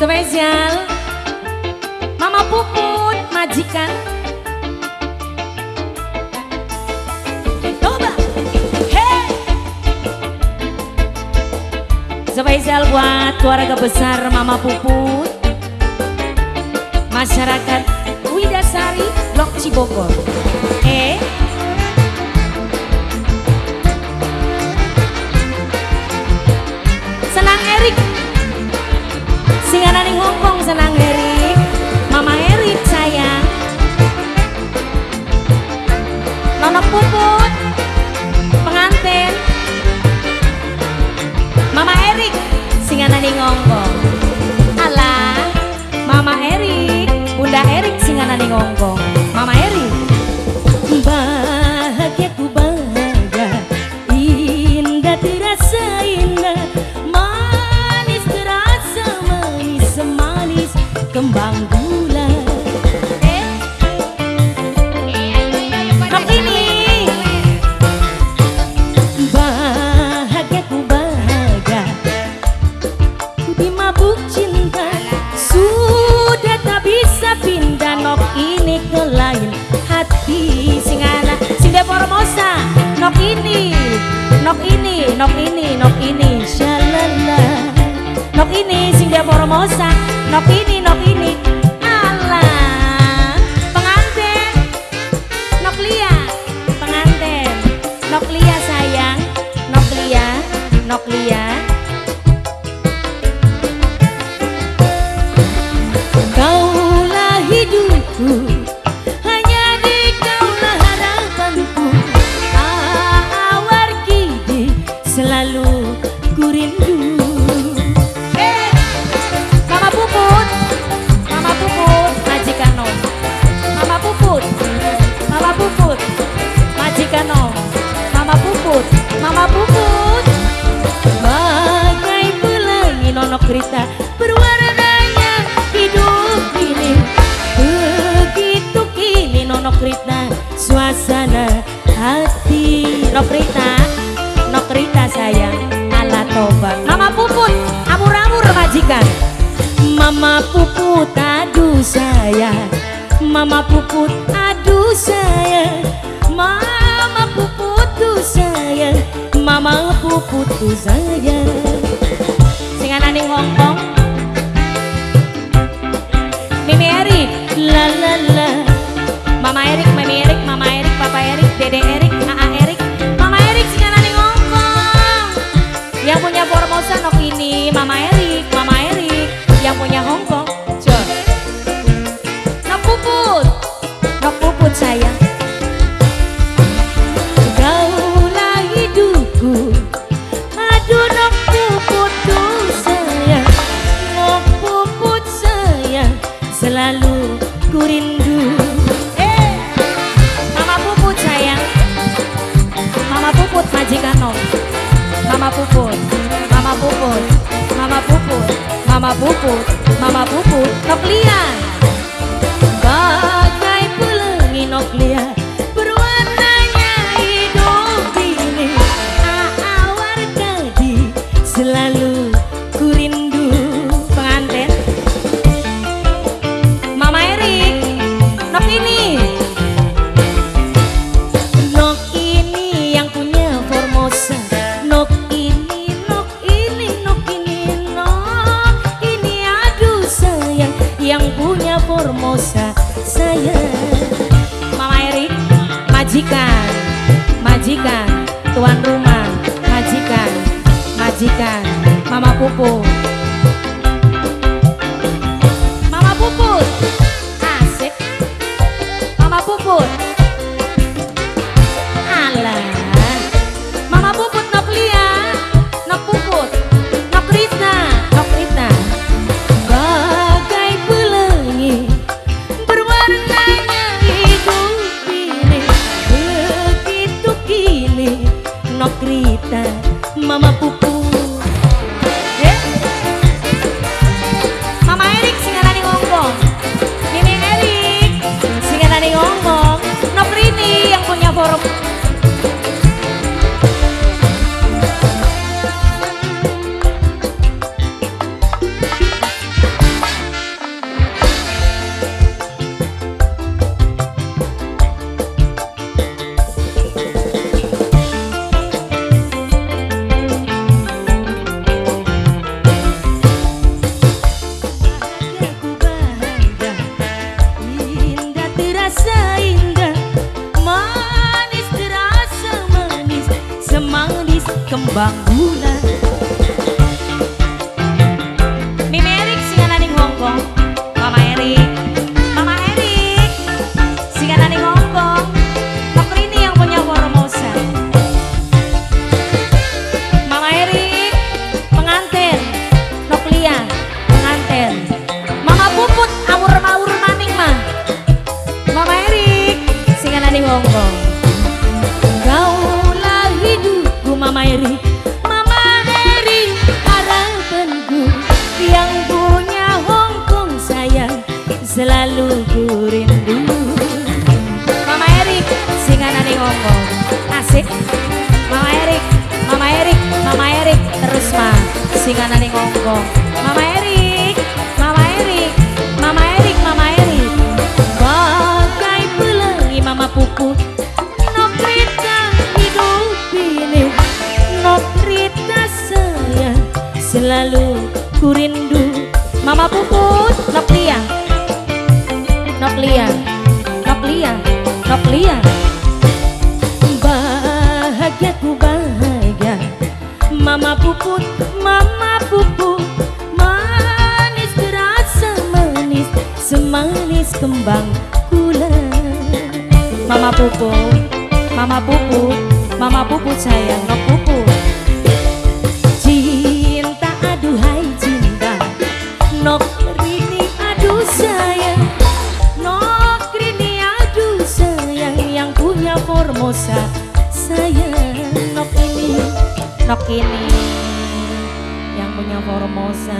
Spesial Mama Puput majikan. Coba hey. Spesial buat keluarga besar Mama Puput, masyarakat Widasari Blok Cibogor. Senang Erik Singanan ning Hongkong, senang Erik. Mama Erik sayang. Nonok Puput pengantin. Mama Erik Singanan ning Hongkong. Alah, Mama Erik, Bunda Erik Singanan ning Hongkong. Mama Erik. Bahagia ku bahagia, indah terasa indah, manis terasa manis, semanis kembang gula. Nok ini bahagia ku bahagia, ku dimabuk cinta, sudah tak bisa pindah. Nok ini ke lain hati, singana Sinda Formosa. Nok ini, nok ini, nok ini, nok ini, shalala. Nok ini Sinda Formosa. Nok ini, nok ini. Alah, pengantin. Nok Lia, pengantin. Nok Lia sayang. Nok Lia, nok Lia. Kaulah hidupku, hanya di kaulah harapanku. Awar kini selalu ku rindu. Mama Puput, Mama Puput, majikan nom. Mama Puput, Mama Puput, majikan nom. Mama Puput, Mama Puput. Bagai pelangi nonok Rita, berwarnanya hidup ini. Begitu kini nonok Rita, suasana hati. Nok Rita sayang, ala tobat. Mama Puput, amur-amur majikan. Mama Puput, aduh sayang. Mama Puput, aduh sayang. Mama Puput tuh sayang. Mama Puput tuh sayang. Singanan ning Hongkong. Mimi Erik, la la la. Mama Erik, Mimi Erik, Mama Erik, Papa Erik, Dede Erik, Aa Erik. Mama Erik singanan ning Hongkong. Yang punya Formosa nok ini Mama Erik, Mama Erik. Yang punya Hongkong, John. Nok Puput, nok Puput sayang. Kaulah hidupku, aduh nok Puput tuh sayang. Nok Puput sayang, selalu ku rindu. Mama Puput sayang. Mama Puput majikan nom. Mama Puput, Mama Puput, Mama Puput, Mama Puput, Mama Puput. Nok Lia, bagai pelangi nok Lia, berwarnanya hidup ini. Awar tadi selalu ku rindu. Pengantin Mama Erik, nok ini. Nok ini yang punya Formosa. Nok ini, nok ini, nok ini, nok ini. Aduh sayang, yang punya Formosa sayang. Mama Erik, majikan, majikan, tuan rumah, majikan, majikan. Mama Puput, Mama Puput, asik. Mama Puput, alah. Mama Puput nok Lia, nok Puput, nok Rita, nok Rita. Bagai pelangi, berwarnanya hidup ini. Begitu kini nok Rita, Mama Puput. singanane ngongkong. Mama Erik, Mama Erik, Mama Erik, Mama Erik. Bagai pelangi Mama Puput, nok Rita hidup ini, nok Rita sayang selalu ku rindu. Mama Puput, nok Lia, nok Lia, nok Lia, nok Lia. Bahagia ku bahagia, Mama Puput, Mama Puput. Manis terasa manis, semanis kembang gula. Mama Puput, Mama Puput, Mama Puput sayang nok Puput. Cinta aduhai cinta, nok rini aduh sayang, nok rini aduh sayang, yang punya Formosa sayang. Nok ini yang punya Formosa.